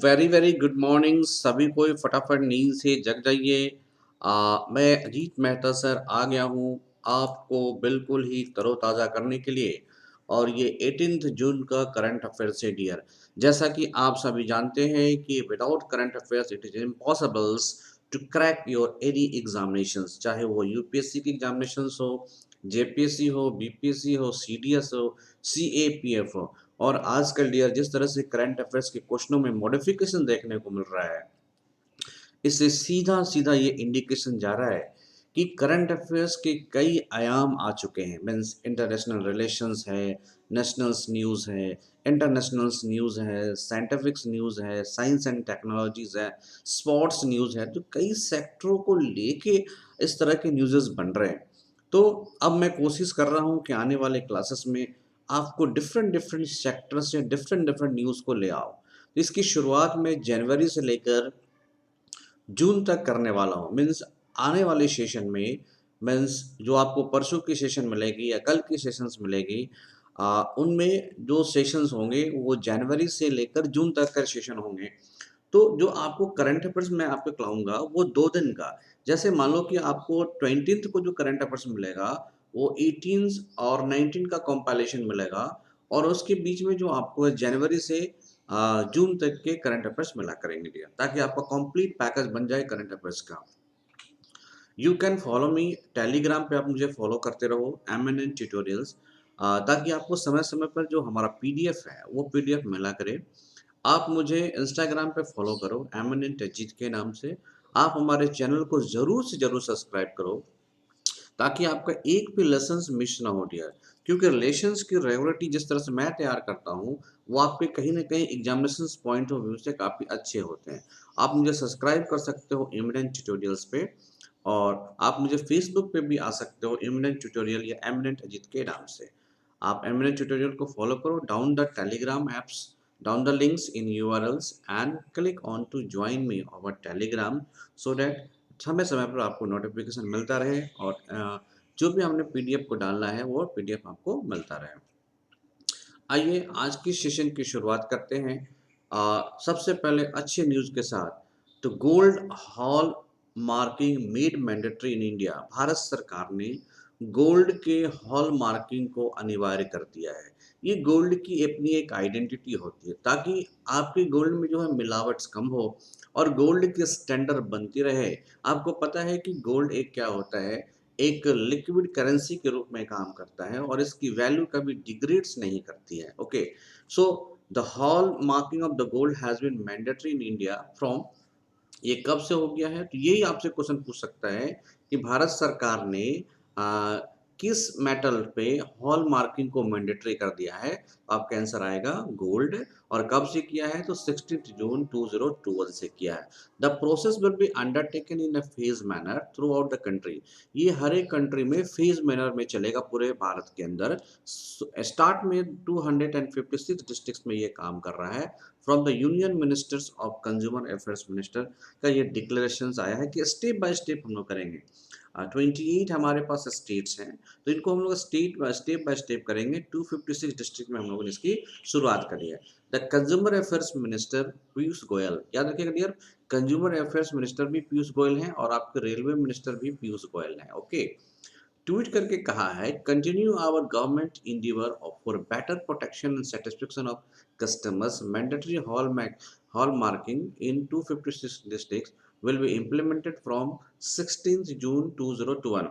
Very very good morning सभी को फटाफट नींद से जग जाइए। मैं अजीत मेहता सर आ गया हूँ आपको बिल्कुल ही तरोताज़ा करने के लिए। और ये 18 जून का करंट अफेयर्स से डियर, जैसा कि आप सभी जानते हैं कि without current affairs it is impossibles to crack your any examinations, चाहे वो यूपीएससी की एग्जामिनेशंस हो, जेपीएससी हो, बीपीएससी हो, सीडीएस हो, सीएपीएफ हो। और आजकल डियर जिस तरह से करंट अफेयर्स के क्वेश्चनों में मॉडिफिकेशन देखने को मिल रहा है, इससे सीधा सीधा ये इंडिकेशन जा रहा है कि करंट अफेयर्स के कई आयाम आ चुके हैं। मीन्स इंटरनेशनल रिलेशंस है, नेशनल्स न्यूज़ है, इंटरनेशनल्स न्यूज़ है, साइंटिफिक्स न्यूज़ है, साइंस एंड टेक्नोलॉजीज है, स्पोर्ट्स न्यूज़ है। तो कई सेक्टरों को लेके इस तरह के न्यूज़ बन रहे हैं। तो अब मैं कोशिश कर रहा हूँ कि आने वाले क्लासेस में आपको डिफरेंट डिफरेंट सेक्टर से डिफरेंट डिफरेंट न्यूज़ को ले आओ। तो इसकी शुरुआत में जनवरी से लेकर जून तक करने वाला हूँ। मीन्स आने वाले सेशन में, मीन्स जो आपको परसों की सेशन मिलेगी या कल की सेशंस मिलेगी, उनमें जो सेशंस होंगे वो जनवरी से लेकर जून तक का सेशन होंगे। तो जो आपको करंट अफेयर्स मैं आपको खिलाऊंगा वो 2 दिन का। जैसे मान लो कि आपको 20th को जो करंट अफेयर्स मिलेगा वो 18 और 19 का कंपाइलेशन मिलेगा। और उसके बीच में जो आपको जनवरी से जून तक के करंट अफेयर्स मिला करेंगे डियर, ताकि आपका कंप्लीट पैकेज बन जाए करंट अफेयर्स का। You can follow me Telegram पे, आप मुझे फॉलो करते रहो MNN ट्यूटोरियल्स, ताकि आपको समय समय पर जो हमारा पीडीएफ है वो पीडीएफ मिला करे। आप मुझे इंस्टाग्राम पे फॉलो करो MNN टेजीत के नाम से। आप हमारे चैनल को ज़रूर से ज़रूर सब्सक्राइब करो, ताकि आपका एक भी लेसन्स मिस ना हो डियर। क्योंकि रिलेशंस की रेगुलरिटी जिस तरह से मैं तैयार करता हूँ वो आपके कहीं ना कहीं एग्जामिनेशन पॉइंट ऑफ व्यू से काफ़ी अच्छे होते हैं। आप मुझे सब्सक्राइब कर सकते हो इमिनेंट ट्यूटोरियल्स पे, और आप मुझे फेसबुक पे भी आ सकते हो इमिनेंट ट्यूटोरियल या एमिनेंट अजीत के नाम से। आप एमिनेंट ट्यूटोरियल को फॉलो करो, down the Telegram apps, down the links in URLs and click on to join me over Telegram, so that समय समय पर आपको नोटिफिकेशन मिलता रहे और जो भी हमने पीडीएफ को डालना है वो पीडीएफ आपको मिलता रहे। आइए आज की सेशन की शुरुआत करते हैं। सबसे पहले अच्छे न्यूज़ के साथ, तो gold hall marking made mandatory in India. Bharat सरकार ने गोल्ड के हॉल मार्किंग को अनिवार्य कर दिया है। ये गोल्ड की अपनी एक आइडेंटिटी होती है, ताकि आपके गोल्ड में जो है मिलावट कम हो और गोल्ड की स्टैंडर्ड बनती रहे। आपको पता है कि गोल्ड एक क्या होता है, एक लिक्विड करेंसी के रूप में काम करता है और इसकी वैल्यू कभी डिग्रेड्स नहीं करती है। Okay, so the hall marking of the gold has been mandatory in India from, ये कब से हो गया है? तो यही आपसे क्वेश्चन पूछ सकता है कि भारत सरकार ने आ, किस मेटल पे हॉल मार्किंग को मैंडेटरी कर दिया है? तो आपका आंसर आएगा गोल्ड। और कब से किया है? तो 16 जून 2012 से किया है। The process will be undertaken in a phase manner through out the country. ये हर एक कंट्री में फेज मैनर में चलेगा पूरे भारत के अंदर। स्टार्ट में 256 डिस्ट्रिक्ट्स में ये काम कर रहा है। From the union ministers of consumer affairs minister का ये डिक्लेरेशन आया है कि स्टेप बाय स्टेप हम लोग करेंगे। 28 हमारे पास स्टेट्स हैं, तो इनको हम लोग स्टेप बाय स्टेप करेंगे। 256 डिस्ट्रिक्ट में हम लोगों ने इसकी शुरुआत करी है। The consumer affairs minister Piyush Goyal, याद रखिएगा डियर, कंज्यूमर अफेयर्स मिनिस्टर भी पीयूष गोयल हैं और आपके रेलवे मिनिस्टर भी पीयूष गोयल हैं। ओके, ट्वीट करके कहा है, continue our government endeavour for better protection and satisfaction of customers, mandatory hall marking in 256 districts will be implemented from 16 June 2021।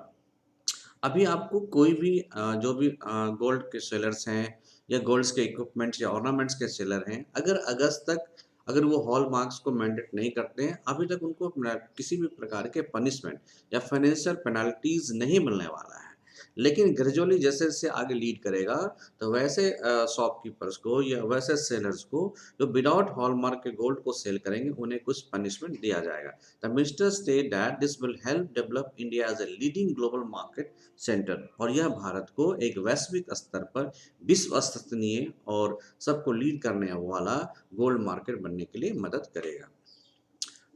अभी आपको कोई भी जो भी गोल्ड के सेलर्स हैं या गोल्ड्स के इक्विपमेंट्स या ऑर्नामेंट्स के सेलर हैं, अगर अगस्त तक अगर वो हॉल मार्क्स को मैंडेट नहीं करते हैं, अभी तक उनको किसी भी प्रकार के पनिशमेंट या फाइनेंशियल पेनल्टीज नहीं मिलने वाला है। लेकिन ग्रेजुअली जैसे जैसे आगे लीड करेगा, तो वैसे शॉपकीपर्स को या वैसे सेलर्स को जो विदाउट हॉलमार्क के गोल्ड को सेल करेंगे, उन्हें कुछ पनिशमेंट दिया जाएगा। The minister state that this will help develop India as a leading global market centre, और यह भारत को एक वैश्विक स्तर पर विश्वसनीय और सबको लीड करने वाला गोल्ड मार्केट बनने के लिए मदद करेगा।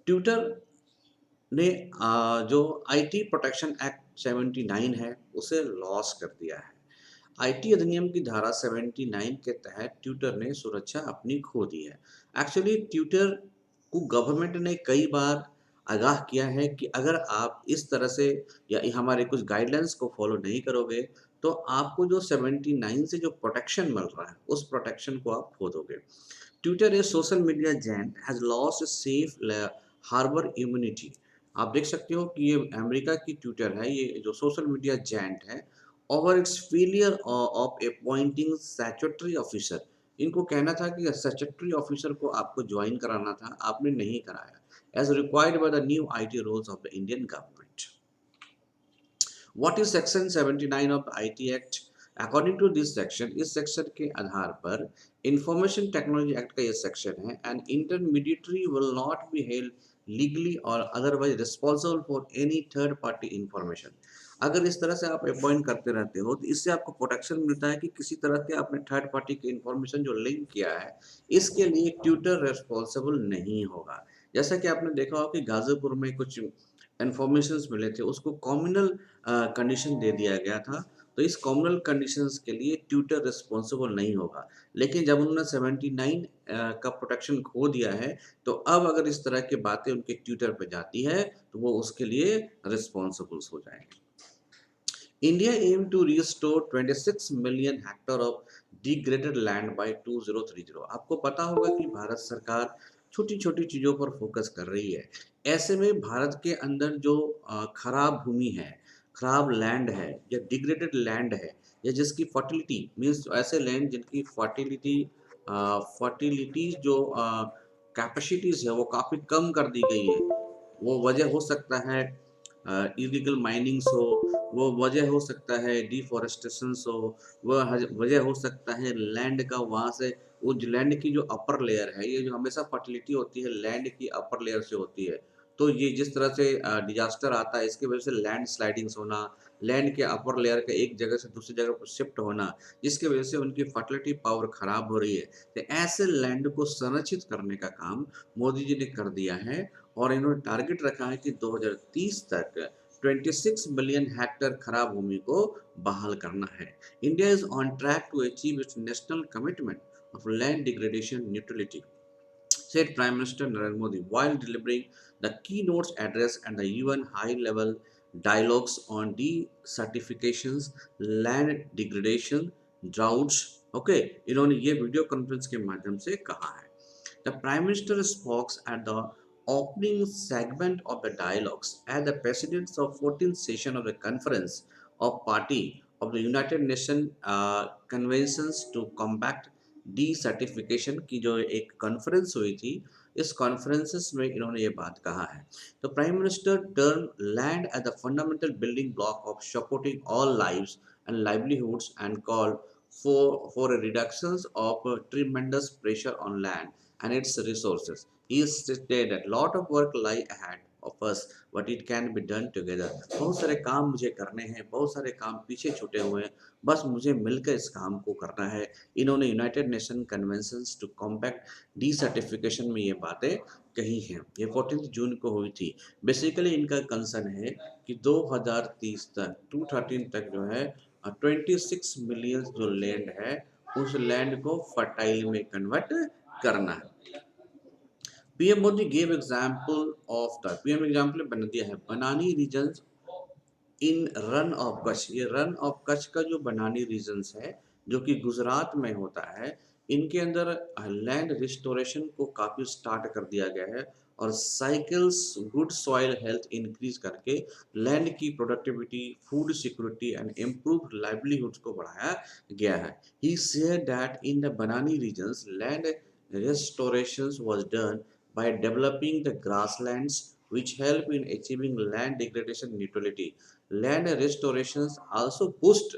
ट्विटर ने जो आईटी प्रोटेक्शन एक्ट 79 है उसे लॉस कर दिया है। आईटी अधिनियम की धारा 79 के तहत ट्विटर ने सुरक्षा अपनी खो दी है। एक्चुअली ट्विटर को गवर्नमेंट ने कई बार आगाह किया है कि अगर आप इस तरह से या हमारे कुछ गाइडलाइंस को फॉलो नहीं करोगे, तो आपको जो 79 से जो प्रोटेक्शन मिल रहा है, उस प्रोटेक्शन को आप खो दोगे। Twitter a social media giant has lost safe harbour immunity. आप देख सकते हो कि ये अमेरिका की ट्विटर है, ये जो सोशल मीडिया जायंट है, over it's failure of appointing statutory officer. इनको कहना था कि स्टैट्यूटरी ऑफिसर को आपको ज्वाइन कराना था, आपने नहीं कराया, as required by the new IT rules of the Indian government. What is Section 79 of the IT Act? According to this section, इस सेक्शन के आधार पर इंफॉर्मेशन टेक्नोलॉजी एक्ट का ये सेक्शन है, and intermediary will not be held legally और otherwise responsible for any third party information. अगर इस तरह से आप अपॉइंट करते रहते हो, तो इससे आपको प्रोटेक्शन मिलता है कि किसी तरह के आपने थर्ड पार्टी की इंफॉर्मेशन जो लिंक किया है, इसके लिए ट्विटर रिस्पॉन्सिबल नहीं होगा। जैसा कि आपने देखा हो कि गाजीपुर में कुछ इन्फॉर्मेशंस मिले थे, उसको कॉम्युनल कंडीशन दे दिया गया था, तो इस कॉम्युनल कंडीशंस के लिए ट्विटर रिस्पॉन्सिबल नहीं होगा। लेकिन जब उन्होंने 79 का प्रोटेक्शन खो दिया है, तो अब अगर इस तरह की बातें उनके ट्विटर पे जाती है, तो वो उसके लिए रिस्पॉन्सिबल हो जाएंगे। India aim to restore 26 million hectare of degraded land by 2030। आपको पता होगा कि भारत सरकार छोटी-छोटी चीज़ों पर फोकस कर रही है। ऐसे में भारत के अंदर जो खराब भूमि है, खराब लैंड है या डिग्रेडेड लैंड है, या जिसकी फर्टिलिटी मीन्स ऐसे लैंड जिनकी फर्टिलिटी जो कैपेसिटीज़ है वो काफ़ी कम कर दी गई है। वो वजह हो सकता है इलीगल माइनिंग्स हो, वो वजह हो सकता है डिफॉरेस्टेशंस हो, वह वजह हो सकता है लैंड का वहाँ से वो जो लैंड की जो अपर लेयर है, ये जो हमेशा फर्टिलिटी होती है लैंड की अपर लेयर से होती है। तो ये जिस तरह से डिजास्टर आता है, इसकी वजह से लैंड स्लाइडिंग्स होना, लैंड के अपर लेयर का एक जगह से दूसरी जगह पर शिफ्ट होना, जिसकी वजह से उनकी फर्टिलिटी पावर खराब हो रही है। तो ऐसे लैंड को संरक्षित करने का काम मोदी जी ने कर दिया है, और इन्होंने टारगेट रखा है कि 2030 तक 26 मिलियन हेक्टेयर खराब भूमि को बहाल करना है। India is on track to achieve its national commitment of land degradation neutrality, said Prime Minister Narendra Modi while delivering the keynote address and the UN high-level dialogues on desertifications, land degradation, droughts. Okay, इन्होंने ये video conference के माध्यम से कहा है। The Prime Minister spoke at the opening segment of the dialogues at the President's of 14th session of the Conference of Party of the United Nations Conventions to Combat Desertification की जो एक conference हुई थी, इस conferences में इन्होंने ये बात कहा है। तो prime minister turn land at the fundamental building block of supporting all lives and livelihoods and called for a reduction of tremendous pressure on land and its resources. He stated that lot of work lie ahead of us, but it can be done together। बहुत सारे काम मुझे करने हैं, बहुत सारे काम पीछे छूटे हुए हैं, बस मुझे मिलकर इस काम को करना है। इन्होंने United Nation conventions to compact desertification में ये बातें कही हैं। ये 14 जून को हुई थी। बेसिकली इनका कंसर्न है कि 2030 तक 2013 तक जो है 26 मिलियन जो लैंड है, उस लैंड को फर्टाइल में कन्वर्ट करना है। PM Modi gave example of the PM example बना दिया है Banni region in Rann of Kutch. ये रन ऑफ कच्छ का जो बनानी रीजन्स है, जो कि गुजरात में होता है, इनके अंदर लैंड रिस्टोरेशन को काफ़ी स्टार्ट कर दिया गया है, और cycles good soil health increase करके लैंड की productivity, food security and improve livelihoods को बढ़ाया गया है। He said that in the बनानी regions land restorations was done by developing the grasslands, which help in achieving land degradation neutrality. Land restorations also boost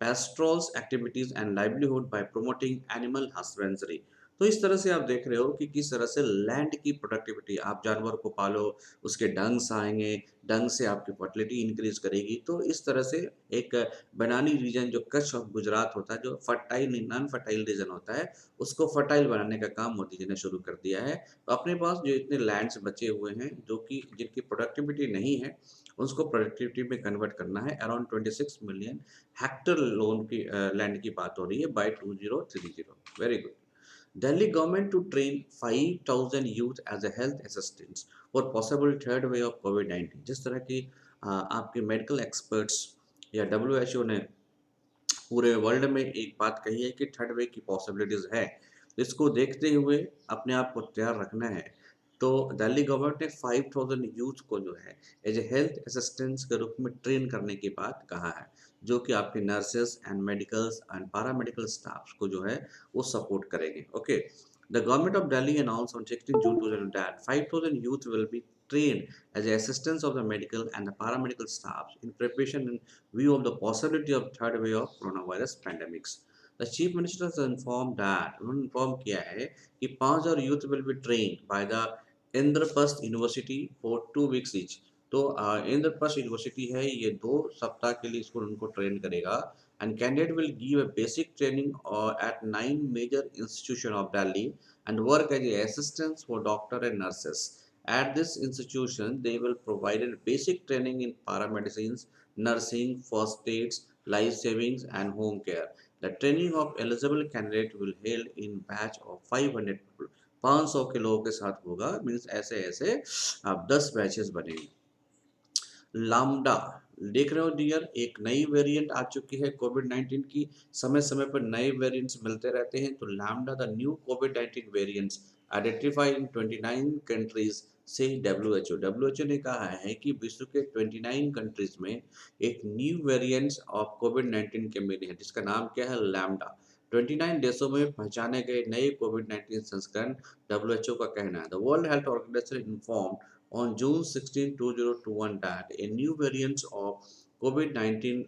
pastoral activities and livelihood by promoting animal husbandry. तो इस तरह से आप देख रहे हो कि किस तरह से लैंड की प्रोडक्टिविटी, आप जानवर को पालो, उसके डंग्स आएँगे, डंग से आपकी फर्टिलिटी इंक्रीज़ करेगी। तो इस तरह से एक बनानी रीजन जो कच्छ ऑफ गुजरात होता है, जो फर्टाइल नॉन फर्टाइल रीजन होता है, उसको फर्टाइल बनाने का काम मोदी जी ने शुरू कर दिया है। तो अपने पास जो इतने लैंड्स बचे हुए हैं, जो कि जिनकी प्रोडक्टिविटी नहीं है, उसको प्रोडक्टिविटी में कन्वर्ट करना है। अराउंड 26 मिलियन हेक्टेयर लोन की लैंड की बात हो रही है by 2030। Very good. Delhi government to train 5,000 youth as a health assistants for possible third wave of COVID-19। जिस तरह की आपके मेडिकल एक्सपर्ट्स या WHO ने पूरे वर्ल्ड में एक बात कही है कि थर्ड वेव की पॉसिबिलिटीज है, तो इसको देखते हुए अपने आप को तैयार रखना है। तो दिल्ली गवर्नमेंट ने 5000 यूथ को जो है एज ए हेल्थ असिस्टेंट्स के रूप में ट्रेन करने की बात कहा है, जो कि आपके nurses and medicals and paramedical staff को जो है वो सपोर्ट करेंगे। Okay, the government of Delhi announced on 16 June 2000 that 5000 youth will be trained as assistants of the medical and the paramedical staff in preparation view of the possibility of third wave of coronavirus pandemics। The chief minister has informed that, उन्होंने inform किया है कि 5000 youth will be train by the Indraprastha university for 2 weeks each. तो Indraprastha university है, ये 2 सप्ताह के लिए इसको उनको ट्रेन करेगा। And candidate will give a basic training at 9 major institution of Delhi and work as assistants for doctor and nurses. At this institution, they will provide basic training in paramedicines, nursing, first aids, life savings, and home care. The training of eligible candidate will held in batch of 500 people। 500 के लोगों के साथ होगा, means ऐसे ऐसे आप 10 batches बनेंगे। Lambda, देख रहे हो डियर, एक नई वेरिएंट आ चुकी है कोविड 19 की। समय समय पर नए वेरिएंट्स मिलते रहते हैं। तो lambda the new Covid 19 variants identified in 29 countries से डब्ल्यूएचओ ने कहा है कि विश्व के 29 कंट्रीज में एक न्यू वेरिएंट्स ऑफ कोविड 19 के मिले हैं, जिसका नाम क्या है, लैम्डा। 29 देशों में पहचाने गए नए कोविड 19 संस्करण, डब्ल्यूएचओ का कहना है। The World Health Organisation inform on June 16, 2021 that a new variant of COVID-19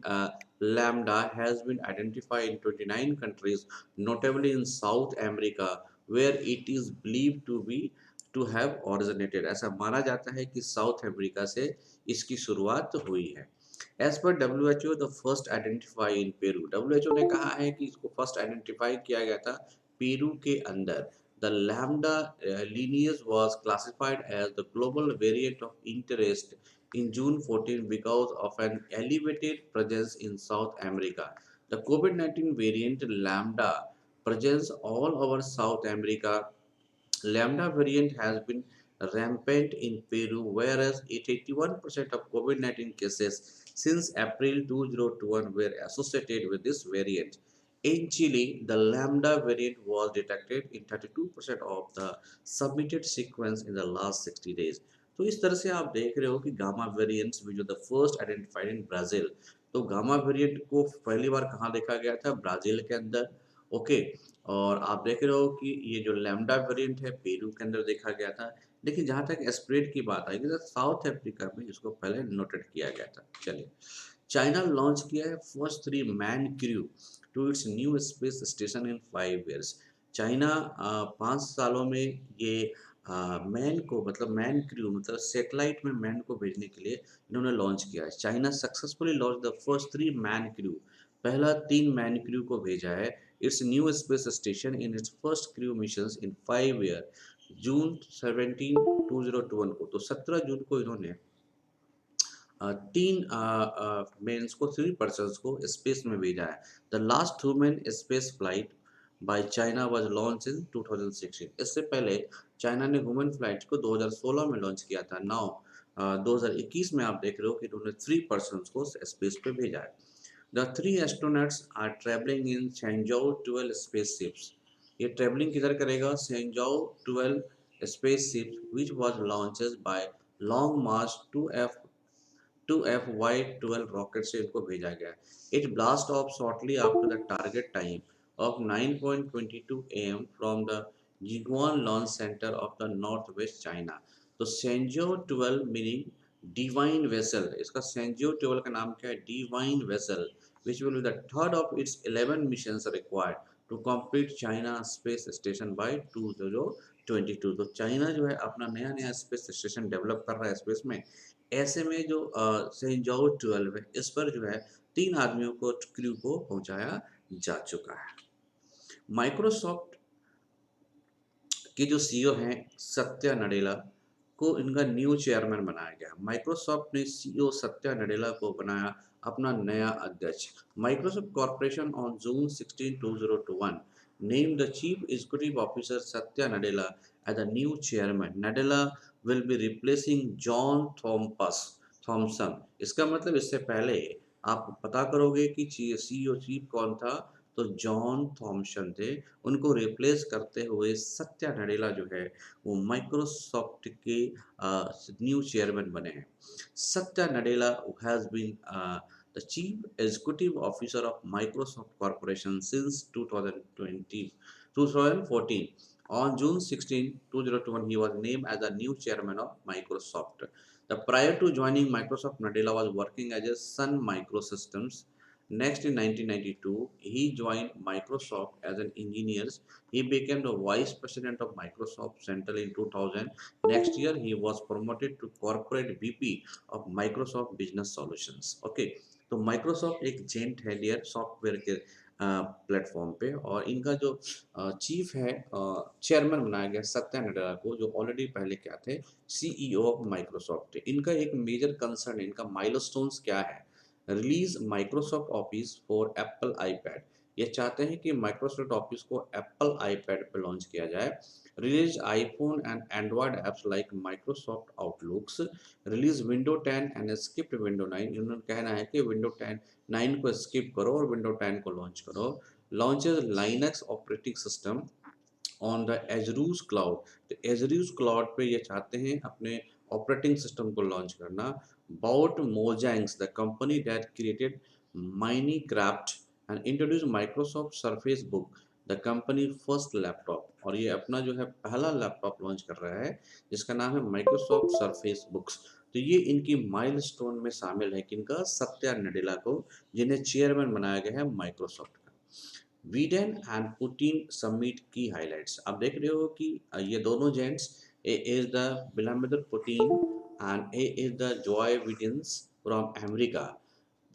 lambda has been identified in 29 countries, notably in South America, where it is believed to have originated। ऐसा माना जाता है कि south America से इसकी शुरुआत हुई है। As per WHO, the first identified in Peru। WHO ने कहा है कि इसको फर्स्ट आइडेंटिफाई किया गया था पेरू के अंदर। The lambda lineage was classified as the global variant of interest in June 14 because of an elevated presence in South America। The COVID-19 variant lambda presents all over South America। Lambda variant has been rampant in Peru, whereas 81% of COVID-19 cases since April 2021 were associated with this variant। In Chile, the Lambda variant was detected in 32% of the submitted sequence in the last 60 days। तो इस तरह से आप देख रहे हो कि gamma variants भी जो the first identified in Brazil. तो गामा वेरिएंट को पहली बार कहाँ देखा गया था, ब्राजील के अंदर। ओके, और आप देख रहे हो कि ये जो लैम्डा वेरिएंट है पेरू के अंदर देखा गया था। लेकिन जहाँ तक स्प्रेड की बात आएगी तो साउथ अफ्रीका में इसको पहले नोटेड किया गया था। चलिए, चाइना लॉन्च किया है first 3 man crew to its new space station in 5 years। China 5 सालों में ये मैन को, मतलब मैन क्रू, मतलब सेटेलाइट में मैन को भेजने के लिए इन्होंने लॉन्च किया है। China successfully launch the first 3 man crew. पहला 3 मैन क्रू को भेजा है its new space station in its first crew missions in 5 years। जून 17 2021 को, तो 17 जून को इन्होंने 3 मेंस को, 3 पर्सन्स को स्पेस में भेजा है। The last human space flight by China was launch in 2016। इससे पहले चाइना ने ह्यूमन फ्लाइट को 2016 में लॉन्च किया था। नाउ 2021 में आप देख रहे हो कि इन्होंने 3 पर्सन्स को स्पेस पे भेजा है। The 3 astronauts are travelling in Shenzhou 12 spaceships. ये ट्रेवलिंग किधर करेगा, Shenzhou 12 spaceship which was launches by Long March 2FY12 rocket से इनको भेजा गया है। It blast off shortly after the target time of 9:22 AM from the Jiuquan launch centre of the north west China. तो Shenzhou 12 meaning divine vessel, इसका सेंजियो 12 का नाम क्या है, divine vessel, which will be the third of its 11 missions required to complete China space station by 2022। तो China जो है अपना नया नया स्पेस स्टेशन डेवलप कर रहा है स्पेस में। ऐसे में जो सेंजाओ 12 है, इस पर जो है 3 आदमियों को, क्रू को पहुंचाया जा चुका है। माइक्रोसॉफ्ट के जो सीईओ हैं सत्या नडेला को इनका न्यू चेयरमैन बनाया गया। माइक्रोसॉफ्ट ने सीईओ सत्या नडेला को बनाया अपना नया अध्यक्ष। Microsoft corporation on June 16, 2021 named the chief executive officer Satya Nadella as the new chairman. Nadella will be replacing John Thompson। इसका मतलब इससे पहले आप पता करोगे कि सीईओ चीफ कौन था, तो जॉन थॉमसन थे। उनको रिप्लेस करते हुए सत्या नडेला जो है वो माइक्रोसॉफ्ट के न्यू चेयरमैन बने हैं। Satya Nadella has been the chief executive officer of Microsoft Corporation since 2014। On June 16, 2021, he was named as the new chairman of Microsoft. Prior to joining Microsoft, Nadella was working as a Sun Microsystems. Next, in 1992, he joined Microsoft as an engineer. He became the vice president of Microsoft Central in 2000. Next year, he was promoted to corporate VP of Microsoft Business Solutions. Okay, तो Microsoft एक gent है dear software के platform पे, और इनका जो chief है chairman बनाया गया सत्या नडेला को, जो ऑलरेडी पहले क्या थे सीईओ ऑफ माइक्रोसॉफ्ट। इनका एक मेजर कंसर्न, इनका माइलस्टोन्स क्या है? Release Microsoft Office for Apple iPad. ये चाहते हैं कि माइक्रोसॉफ्ट ऑफिस को एप्पल आईपैड पे लॉन्च किया जाए। Release iPhone and Android apps like Microsoft Outlooks. Release window 10 and skip window 9। इन्होंने कहना है कि विंडो 10 9 को स्किप करो और विंडो 10 को लॉन्च करो। Launches Linux operating system on the Azure cloud. तो एजरूस क्लाउड पे ये चाहते हैं अपने ऑपरेटिंग सिस्टम को लॉन्च करना। Bought Mojang's the company that created Minecraft and introduce Microsoft Surface Book the company first laptop. और ये अपना जो है पहला लैपटॉप लॉन्च कर रहा है जिसका नाम है माइक्रोसॉफ्ट सरफेस बुक्स। तो ये इनकी माइलस्टोन में शामिल है किनका? सत्या नडेला को, जिन्हें चेयरमैन बनाया गया है माइक्रोसॉफ्ट का। वीडेन एंड पुतिन समिट की हाइलाइट्स। आप देख रहे हो कि ये दोनों gents, a is the Vladimir Putin and a is the Joe Bidens from America.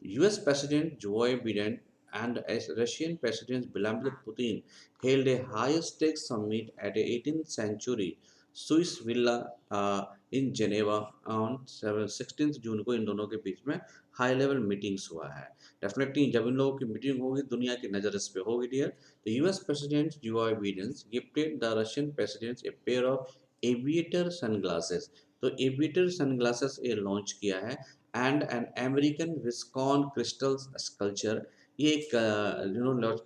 US President Joe Biden and Russian President Vladimir Putin held a high-stakes summit at a 18th century Swiss villa in Geneva on 16 जून को। इन दोनों के बीच में high level meetings हुआ है। Definitely जब इन लोगों की meeting होगी दुनिया की नज़र इस पे होगी डियर। तो US president Joe Biden gifted the Russian president a pair of aviator sunglasses. तो एविएटर सनग्लासेस ये लॉन्च किया है। एंड एन अमेरिकन विस्कॉन क्रिस्टल स्कल्पचर। ये एक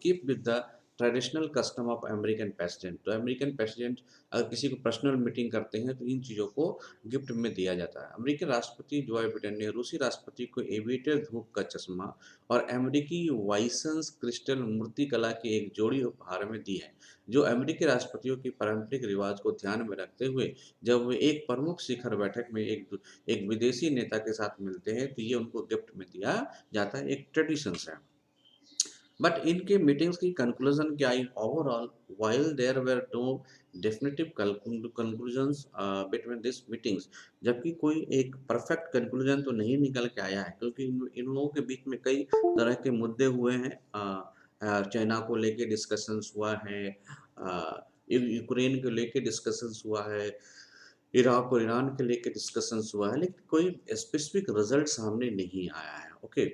keep with the traditional custom of American president. तो अमेरिकन प्रेसिडेंट अगर किसी को पर्सनल मीटिंग करते हैं तो इन चीज़ों को गिफ्ट में दिया जाता है। अमेरिकी राष्ट्रपति जो बिडेन ने रूसी राष्ट्रपति को एविएटर धूप का चश्मा और अमेरिकी वाइसन्स क्रिस्टल मूर्ति कला की एक जोड़ी उपहार में दी है, जो अमेरिकी राष्ट्रपतियों की पारंपरिक रिवाज को ध्यान में रखते हुए जब वे एक प्रमुख शिखर बैठक में एक विदेशी नेता के साथ मिलते हैं तो ये उनको गिफ्ट में दिया जाता है, एक ट्रेडिशंस है। बट इनके मीटिंग्स की कंक्लूजन क्या आई? Overall while there were no definitive conclusions between these meetings। जबकि कोई एक परफेक्ट कंक्लूजन तो नहीं निकल के आया है, क्योंकि इन लोगों के बीच में कई तरह के मुद्दे हुए हैं। चाइना को लेके डिस्कशंस हुआ है, यूक्रेन को लेके डिस्कशंस हुआ है, इराक और ईरान के लेके डिस्कशंस हुआ है, लेकिन कोई स्पेसिफिक रिजल्ट सामने नहीं आया है। ओके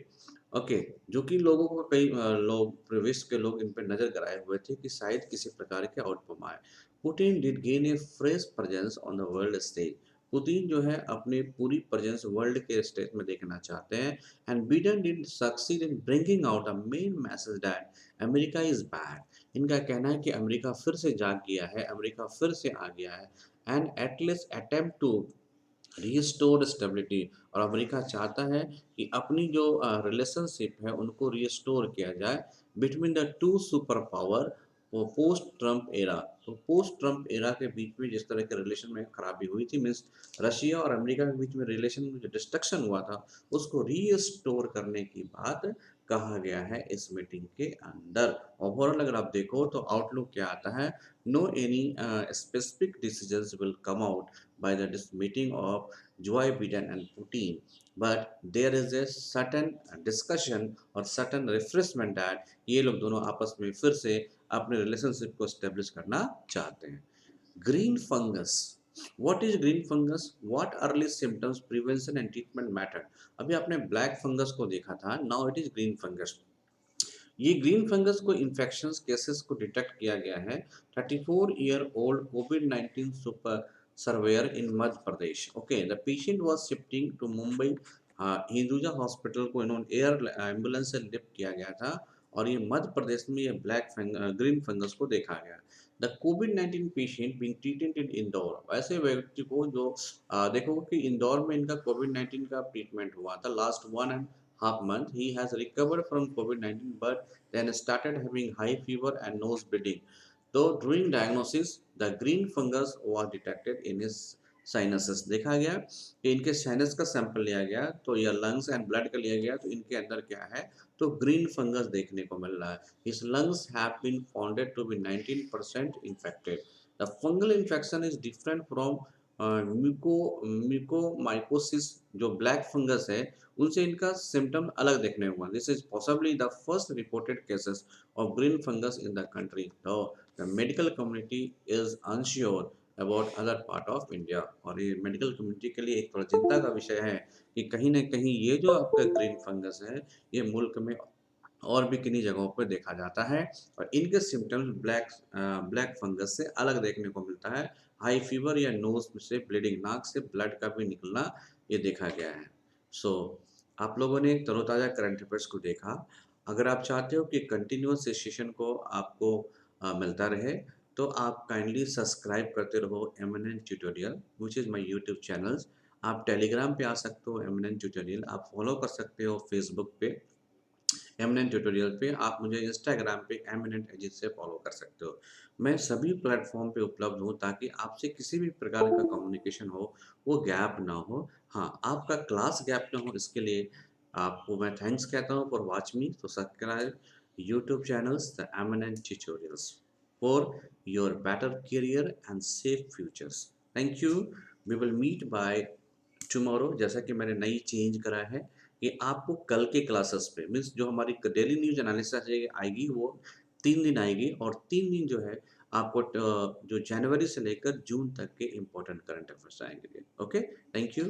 ओके, जो कि लोगों को कई लोग प्रीवियस के लोग इन पर नजर गड़ाए हुए थे कि शायद किसी प्रकार के आउटकम आए। Putin did gain A fresh presence on the world stage. Putin जो है अपनी पूरी प्रेजेंस वर्ल्ड के स्टेज में देखना चाहते हैं। And Biden did succeed in bringing out a main message that America is back. इनका कहना है कि अमेरिका फिर से जाग गया है, अमेरिका फिर से आ गया है। And at least attempt to restore stability. और अमेरिका चाहता है कि अपनी जो रिलेशनशिप है उनको रिस्टोर किया जाए between the two super power वो पोस्ट ट्रम्प एरा। तो पोस्ट ट्रम्प एरा के बीच में जिस तरह के रिलेशन में खराबी हुई थी, मीन्स रशिया और अमेरिका के बीच में रिलेशन में जो डिस्ट्रक्शन हुआ था उसको रीस्टोर करने की बात कहा गया है इस मीटिंग के अंदर। ओवरऑल अगर आप देखो तो आउटलुक क्या आता है, no any specific decisions will come out by the this meeting of Joe Biden and Putin, but there is a certain discussion और सर्टेन रिफ्रेशमेंट दैट ये लोग दोनों आपस में फिर से अपने रिलेशनशिप को स्टेब्लिश करना चाहते हैं। Green fungus, what is green fungus, what early symptoms prevention and treatment matter. अभी आपने ब्लैक फंगस को देखा था, now it is green fungus. ये ग्रीन फंगस को इन्फेक्शन केसेस को डिटेक्ट किया गया है 34 ईयर ओल्ड कोविड-19 super surveyor in Madhya Pradesh. Okay, the patient was shifting to Mumbai, Hinduja hospital को इन्होंने एयर एम्बुलेंस से लिफ्ट किया गया था और ये मध्य प्रदेश में ये ग्रीन फंगस को देखा गया। The covid patient being treated in Indore, ऐसे व्यक्ति को जो देखो कि इंदौर में इनका कोविड-19 का ट्रीटमेंट हुआ था last 1.5 month. He has recovered from COVID-19 but then started having high fever and nose bleeding. Though during diagnosis, the green fungus was detected in his sinuses. देखा गया कि इनके साइनस का सैंपल लिया गया तो या लंग्स एंड ब्लड का लिया गया तो इनके अंदर क्या है, तो ग्रीन फंगस देखने को मिल रहा है। His lungs have been founded to be 19% infected. The fungal infection is different from mucormycosis, जो ब्लैक फंगस है उनसे इनका सिम्टम अलग देखने को मिला। This is possibly the first reported cases of green fungus in the country, the medical community is unsure about other part of India. और ये मेडिकल कम्युनिटी के लिए एक थोड़ा चिंता का विषय है कि कहीं ना कहीं ये जो आपका ग्रीन फंगस है ये मुल्क में और भी किन्हीं जगहों पर देखा जाता है और इनके सिम्टम्स ब्लैक फंगस से अलग देखने को मिलता है। हाई फीवर या नोज से ब्लीडिंग, नाक से ब्लड का भी निकलना ये देखा गया है। सो आप लोगों ने तरोताज़ा करंट अफेयर्स को देखा। अगर आप चाहते हो कि कंटिन्यूअस सेशन को आपको मिलता रहे तो आप काइंडली सब्सक्राइब करते रहो eminent tutorial which is my YouTube channels. आप टेलीग्राम पे आ सकते हो एमिनेंट ट्यूटोरियल, आप फॉलो कर सकते हो फेसबुक पे एमिनेंट ट्यूटोरियल पे, आप मुझे इंस्टाग्राम पे एमिनेंट एजिट से फॉलो कर सकते हो। मैं सभी प्लेटफॉर्म पे उपलब्ध हूँ ताकि आपसे किसी भी प्रकार का कम्युनिकेशन हो वो गैप ना हो। हाँ, आपका क्लास गैप ना हो इसके लिए आपको मैं थैंक्स कहता हूँ फॉर वॉच मी। तो subscribe YouTube channels the eminent tutorials for your better career and safe futures. Thank you. We will meet by tomorrow. जैसा कि मैंने नई चेंज करा है कि आपको कल के क्लासेस पे मीन्स जो हमारी डेली न्यूज एनालिसिस आएगी वो 3 दिन आएगी और 3 दिन जो है आपको जो जनवरी से लेकर जून तक के इम्पोर्टेंट करंट अफेयर्स आएंगे। Okay, thank you.